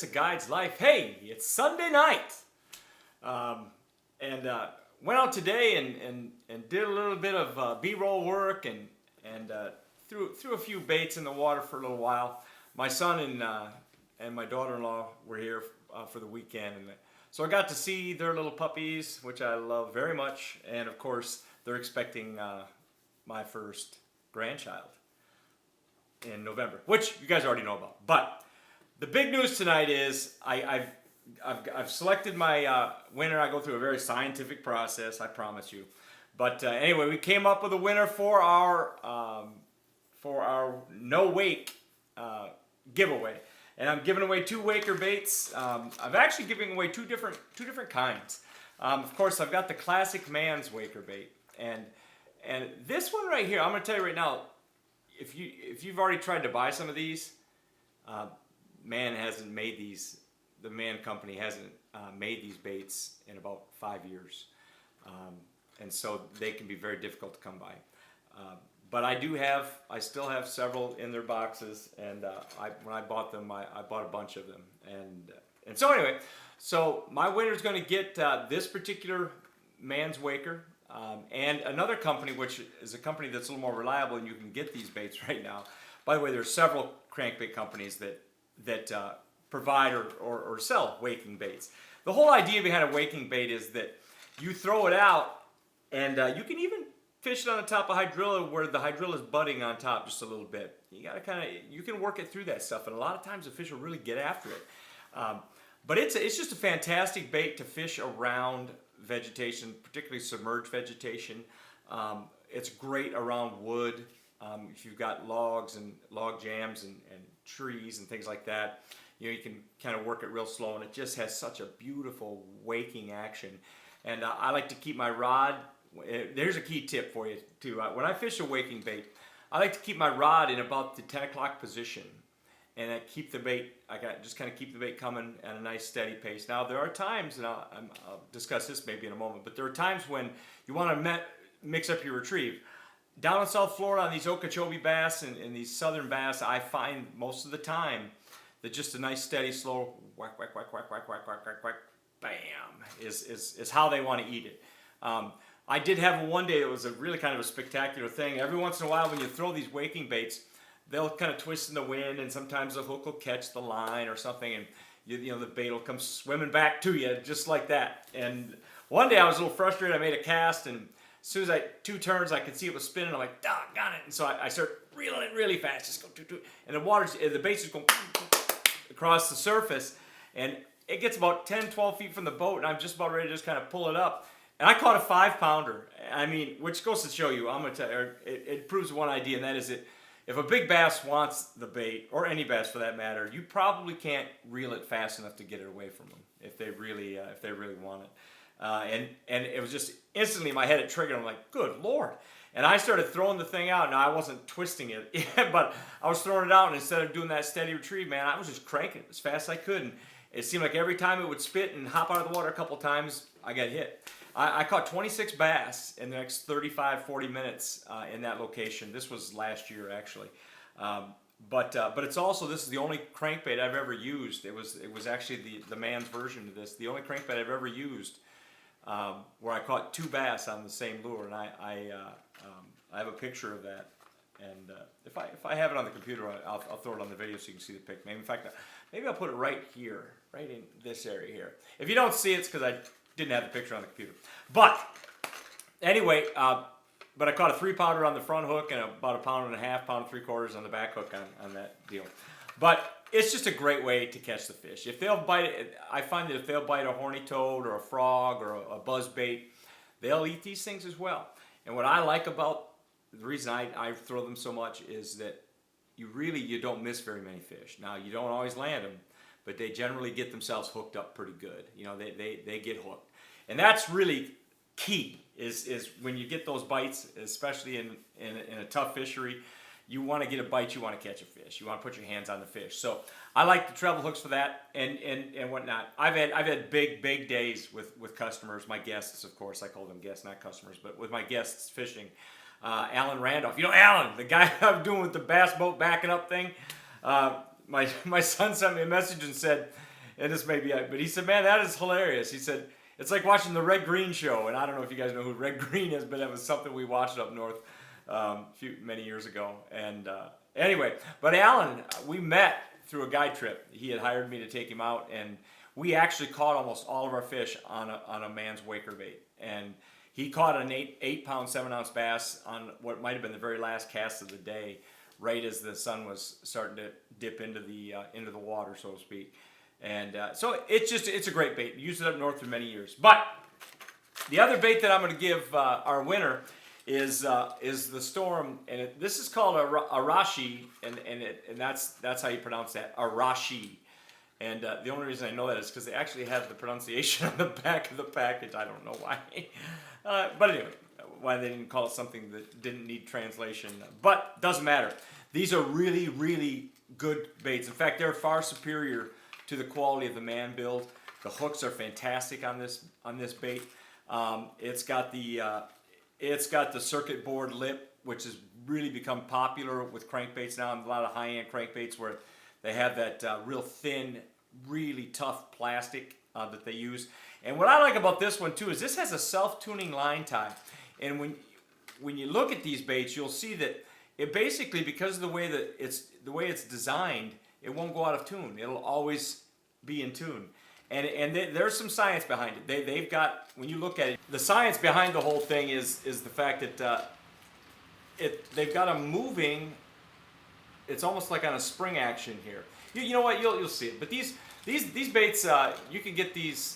It's a Guide's Life. Hey, it's Sunday night. And went out today and did a little bit of B-roll work and threw a few baits in the water for a little while. My son and my daughter-in-law were here for the weekend, and so I got to see their little puppies, which I love very much. And of course, they're expecting my first grandchild in November, which you guys already know about. But the big news tonight is I've selected my winner. I go through a very scientific process, I promise you. But anyway, we came up with a winner for our no wake giveaway, and I'm giving away 2 waker baits. I'm actually giving away two different kinds. Of course, I've got the classic man's waker bait, and this one right here. I'm going to tell you right now, if you've already tried to buy some of these, Man hasn't made these. The Man company hasn't made these baits in about 5 years, and so they can be very difficult to come by. But I still have several in their boxes, and when I bought them, I bought a bunch of them, and so anyway, so my winner is going to get this particular Man's Waker, and another company, which is a company that's a little more reliable, and you can get these baits right now. By the way, there's several crankbait companies that provide or sell waking baits. The whole idea behind a waking bait is that you throw it out, and you can even fish it on the top of hydrilla where the hydrilla is budding on top just a little bit. You gotta you can work it through that stuff, and a lot of times the fish will really get after it. But it's just a fantastic bait to fish around vegetation, particularly submerged vegetation. It's great around wood. If you've got logs and log jams and trees and things like that, you can kind of work it real slow, and it just has such a beautiful waking action. And I like to keep my rod. There's a key tip for you too. When I fish a waking bait, I like to keep my rod in about the 10 o'clock position, and I keep the bait. Just kind of keep the bait coming at a nice steady pace. Now there are times, and I'll discuss this maybe in a moment, but there are times when you want to mix up your retrieve. Down in South Florida on these Okeechobee bass and these southern bass, I find most of the time that just a nice steady slow whack whack whack whack whack whack whack whack whack bam is how they want to eat it. I did have one day that was a really kind of a spectacular thing. Every once in a while when you throw these waking baits, they'll kind of twist in the wind, and sometimes the hook will catch the line or something, and you know the bait will come swimming back to you just like that. And one day I was a little frustrated. I made a cast, and as soon as 2 turns, I could see it was spinning. I'm like, doggone it. And so I start reeling it really fast. Just go, and the bait's just going across the surface. And it gets about 10, 12 feet from the boat, and I'm just about ready to just kind of pull it up. And I caught a 5-pounder. I mean, which goes to show you, I'm going to tell you, it proves one idea, and that is that if a big bass wants the bait, or any bass for that matter, you probably can't reel it fast enough to get it away from them if they really want it. And it was just instantly in my head it triggered. I'm like, good Lord. And I started throwing the thing out. Now I wasn't twisting it, but I was throwing it out, and instead of doing that steady retrieve, man, I was just cranking it as fast as I could. And it seemed like every time it would spit and hop out of the water a couple times, I got hit. I caught 26 bass in the next 35, 40 minutes in that location. This was last year, actually. But it's also, this is the only crankbait I've ever used. It was actually the Man's version of this. The only crankbait I've ever used where I caught 2 bass on the same lure, and I have a picture of that. And if I have it on the computer, I'll throw it on the video so you can see the pic. Maybe, in fact, maybe I'll put it right here, right in this area here. If you don't see it, it's because I didn't have the picture on the computer. But anyway, but I caught a 3-pounder on the front hook and about 1.5 pounds, 1.5 pounds on the back hook on that deal. But it's just a great way to catch the fish. If they'll bite, I find that if they'll bite a horny toad or a frog or a buzzbait, they'll eat these things as well. And what I like about the reason I throw them so much is that you don't miss very many fish. Now, you don't always land them, but they generally get themselves hooked up pretty good. You know, they get hooked. And that's really key, is when you get those bites, especially in a tough fishery, you want to get a bite, you want to catch a fish. You want to put your hands on the fish. So I like the treble hooks for that and whatnot. I've had big days with customers, my guests, of course. I call them guests, not customers, but with my guests fishing. Alan Randolph. You know Alan, the guy I'm doing with the bass boat backing up thing? My son sent me a message and said, and this may be it, but he said, man, that is hilarious. He said, it's like watching the Red Green Show, and I don't know if you guys know who Red Green is, but that was something we watched up north many years ago. And anyway, but Alan, we met through a guide trip. He had hired me to take him out, and we actually caught almost all of our fish on a man's waker bait. And he caught an 8-pound, 7-ounce bass on what might have been the very last cast of the day, right as the sun was starting to dip into the water, so to speak. And so it's a great bait. Used it up north for many years. But the other bait that I'm going to give our winner is the Storm, and this is called Arashi, and that's how you pronounce that, Arashi. And the only reason I know that is because they actually have the pronunciation on the back of the package. I don't know why. But anyway, why they didn't call it something that didn't need translation. But doesn't matter. These are really, really good baits. In fact, they're far superior to the quality of the man build. The hooks are fantastic on this bait. It's got the circuit board lip, which has really become popular with crankbaits now, and a lot of high-end crankbaits where they have that real thin, really tough plastic that they use. And what I like about this one too is this has a self-tuning line tie. And when you look at these baits, you'll see that it basically, because of the way it's designed, it won't go out of tune. It'll always be in tune. And there's some science behind it. They've got, when you look at it, the science behind the whole thing is the fact that they've got them moving. It's almost like on a spring action here. You know what? You'll see it. But these baits, you can get these.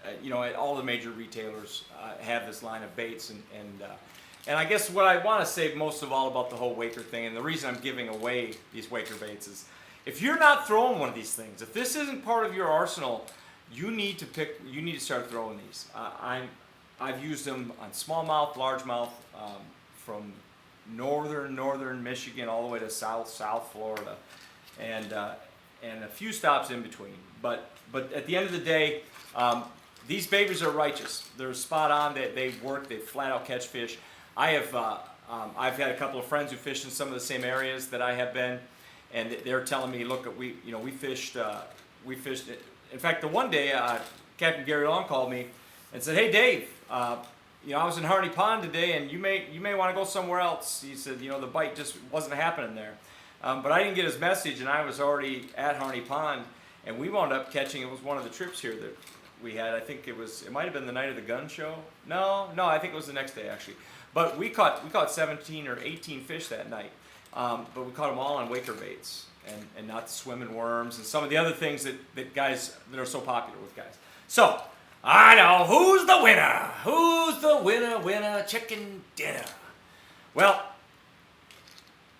At all the major retailers have this line of baits, and I guess what I want to say most of all about the whole waker thing, and the reason I'm giving away these waker baits is, if you're not throwing one of these things, if this isn't part of your arsenal, you need to start throwing these. I've used them on smallmouth, largemouth, from northern Michigan all the way to south Florida, and a few stops in between. But at the end of the day, these babies are righteous. They're spot on. They work. They flat out catch fish. I've had a couple of friends who fished in some of the same areas that I have been, and they're telling me, look, we fished. In fact, the one day Captain Gary Long called me and said, "Hey Dave, I was in Harney Pond today, and you may want to go somewhere else." He said, the bite just wasn't happening there. But I didn't get his message, and I was already at Harney Pond, and we wound up catching. It was one of the trips here that we had. I think it might have been the night of the gun show. No, I think it was the next day actually. But we caught 17 or 18 fish that night. But we caught them all on waker baits and not the swimming worms and some of the other things that guys that are so popular with guys. So I know who's the winner. Who's the winner chicken dinner? Well,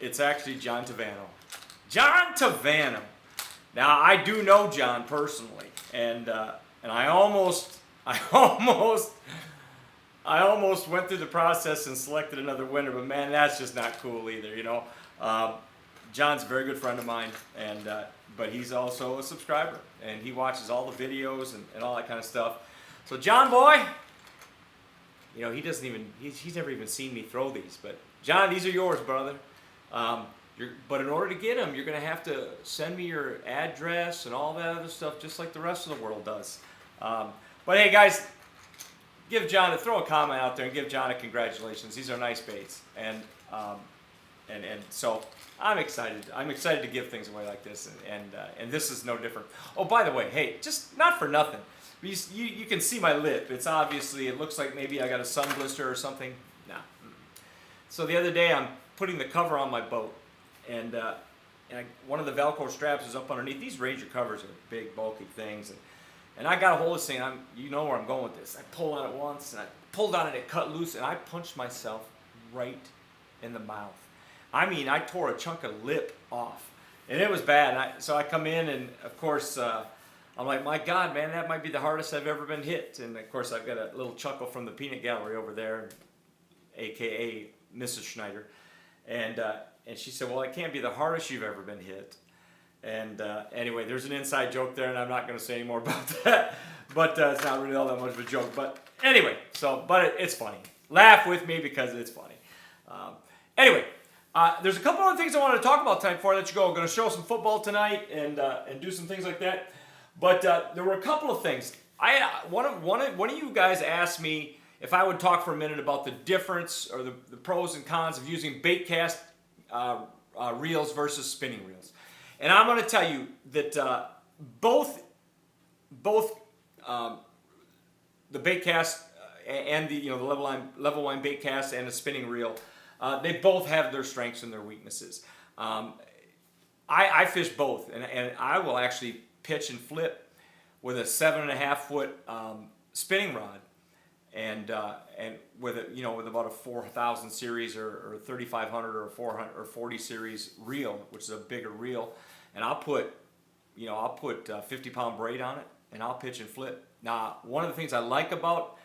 it's actually John Tavano. John Tavano. Now I do know John personally, and I almost went through the process and selected another winner, but man, that's just not cool either, John's a very good friend of mine, and but he's also a subscriber, and he watches all the videos and all that kind of stuff. So John boy, he's never even seen me throw these, but John, these are yours, brother. But in order to get them, you're going to have to send me your address and all that other stuff, just like the rest of the world does. But hey, guys, throw a comment out there and give John a congratulations. These are nice baits, and so I'm excited. I'm excited to give things away like this, and this is no different. Oh, by the way, hey, just not for nothing. You can see my lip. It looks like maybe I got a sun blister or something. Nah. So the other day I'm putting the cover on my boat, and one of the Velcro straps is up underneath. These Ranger covers are big, bulky things, and I got a hold of this thing. You know where I'm going with this. I pulled on it once, and I pulled on it, it cut loose, and I punched myself right in the mouth. I mean, I tore a chunk of lip off, and it was bad. So I come in, and of course, I'm like, my God, man, that might be the hardest I've ever been hit. And of course, I've got a little chuckle from the peanut gallery over there, AKA Mrs. Schneider, and she said, well, it can't be the hardest you've ever been hit. And anyway, there's an inside joke there, and I'm not going to say any more about that. But it's not really all that much of a joke. But anyway, it's funny. Laugh with me because it's funny. Anyway, there's a couple other things I want to talk about tonight before I let you go. I'm going to show some football tonight and do some things like that. But there were a couple of things. One of you guys asked me if I would talk for a minute about the difference or the pros and cons of using baitcast reels versus spinning reels. And I'm going to tell you that both the baitcast and the the level line baitcast and the spinning reel, they both have their strengths and their weaknesses. I fish both, and I will actually pitch and flip with a 7.5 foot spinning rod, and with with about a 4,000 series or 3,500 or 400 or 40 series reel, which is a bigger reel, and I'll put 50-pound braid on it, and I'll pitch and flip. Now, one of the things I like about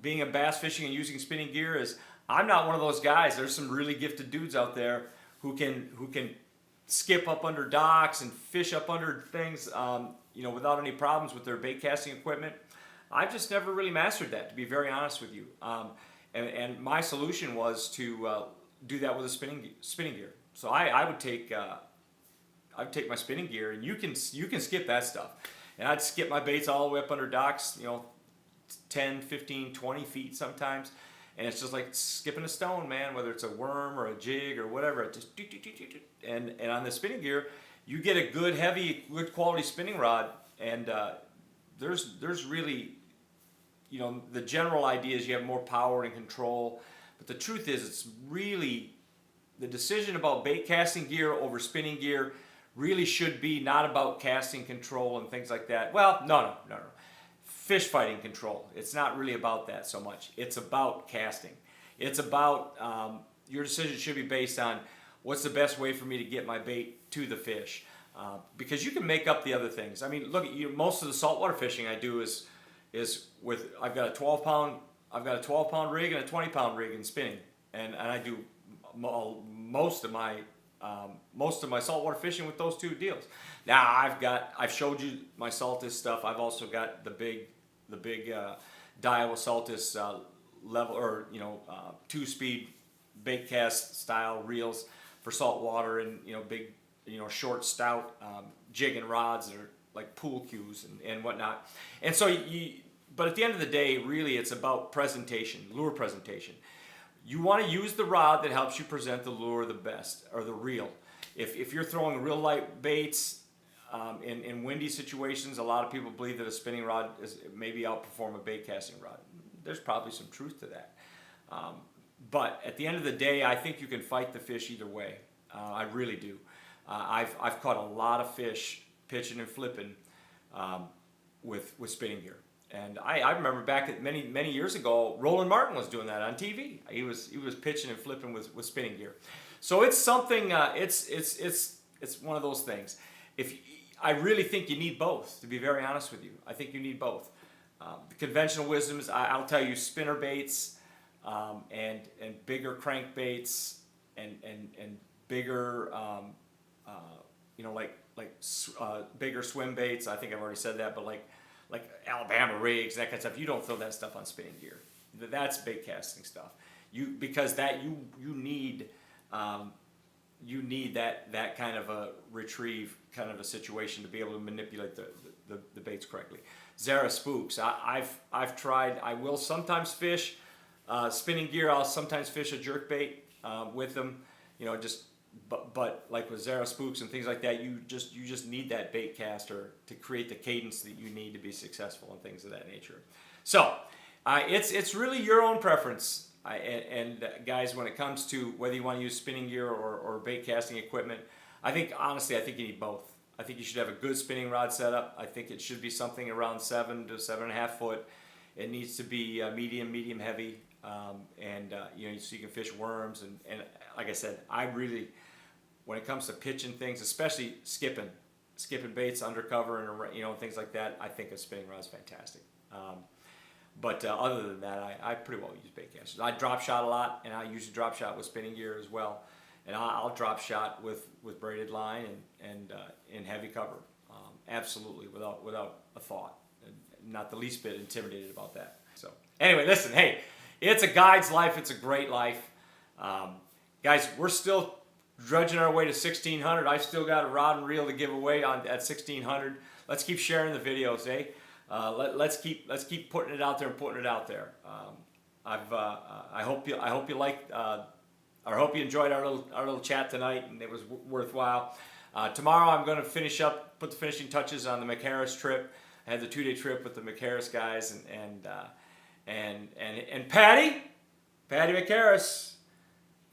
being a bass fishing and using spinning gear is I'm not one of those guys. There's some really gifted dudes out there who can skip up under docks and fish up under things, without any problems with their bait casting equipment. I've just never really mastered that, to be very honest with you. And my solution was to do that with a spinning gear. So I would take my spinning gear, and you can skip that stuff. And I'd skip my baits all the way up under docks, 10, 15, 20 feet sometimes. And it's just like skipping a stone, man, whether it's a worm or a jig or whatever. It just and on the spinning gear, you get a good, heavy, good quality spinning rod. And there's really, the general idea is you have more power and control. But the truth is, it's really, the decision about bait casting gear over spinning gear really should be not about casting control and things like that. Well, no. Fish fighting control. It's not really about that so much. It's about casting. It's about, your decision should be based on what's the best way for me to get my bait to the fish. Because you can make up the other things. I mean, look, most of the saltwater fishing I do is with, I've got a 12 pound rig and a 20-pound rig in spinning. And I do most of my saltwater fishing with those two deals. Now I've showed you my Saltis stuff. I've also got the big Daiwa Saltis level or 2-speed bait cast style reels for saltwater, and big short stout jigging rods that are like pool cues and whatnot. And so but at the end of the day, really it's about presentation, lure presentation. You want to use the rod that helps you present the lure the best, or the reel. If you're throwing real light baits in windy situations, a lot of people believe that a spinning rod is maybe outperform a bait casting rod. There's probably some truth to that. But at the end of the day, I think you can fight the fish either way. I really do. I've caught a lot of fish pitching and flipping with spinning gear. And I remember back at many years ago, Roland Martin was doing that on TV. He was pitching and flipping with spinning gear. So it's something. It's one of those things. I really think you need both. To be very honest with you, I think you need both. The conventional wisdom is I'll tell you spinner baits and bigger crank baits and bigger bigger swim baits. I think I've already said that, but like Alabama rigs, that kind of stuff. You don't throw that stuff on spinning gear. That's bait casting stuff. You need that kind of a retrieve kind of a situation to be able to manipulate the baits correctly. Zara spooks. I've tried. I will sometimes fish spinning gear. I'll sometimes fish a jerk bait with them. But like with Zara spooks and things like that, you just need that bait caster to create the cadence that you need to be successful and things of that nature. So it's really your own preference. And guys, when it comes to whether you want to use spinning gear or bait casting equipment, honestly, I think you need both. I think you should have a good spinning rod setup. I think it should be something around 7 to 7.5 foot. It needs to be medium heavy, so you can fish worms. And like I said, when it comes to pitching things, especially skipping baits undercover and things like that, I think a spinning rod is fantastic. But other than that, I pretty well use bait casters. I drop shot a lot, and I usually drop shot with spinning gear as well. And I'll drop shot with braided line and in heavy cover, absolutely without a thought. Not the least bit intimidated about that. So anyway, listen, hey, it's a guide's life. It's a great life, guys. We're still drudging our way to 1,600. I've still got a rod and reel to give away at 1,600. let's keep sharing the videos, eh? Let's keep putting it out there and putting it out there. I hope you liked. I hope you enjoyed our little chat tonight, and it was worthwhile. Tomorrow I'm going to put the finishing touches on the McHarris trip. I had the 2-day trip with the McHarris guys and Patty McHarris.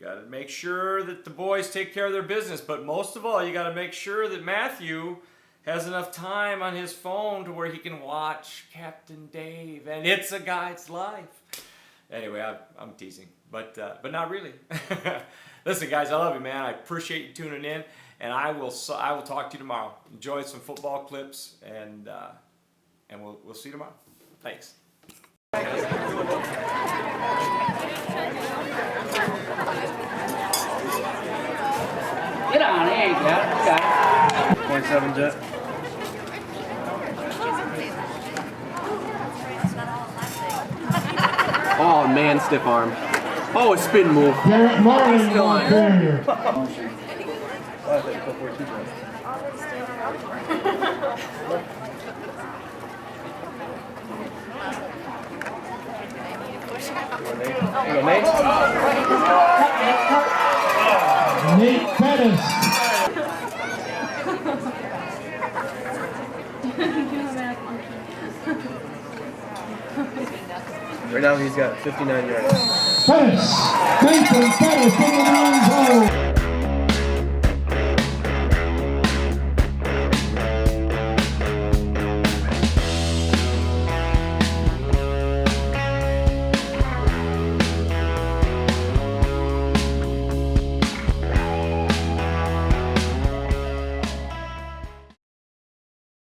Got to make sure that the boys take care of their business, but most of all, you got to make sure that Matthew has enough time on his phone to where he can watch Captain Dave and It's a Guide's Life. Anyway, I'm teasing, but not really. Listen, guys, I love you, man. I appreciate you tuning in, and I will talk to you tomorrow. Enjoy some football clips, and we'll see you tomorrow. Thanks. Get on, there you go. You got it. 0.7 jet. Oh man, stiff arm. Oh, a spin move. Garrett Martin on carrier. Nate Pettis. Right now he's got 59 yards. Pettis. Nathan Pettis in the end zone.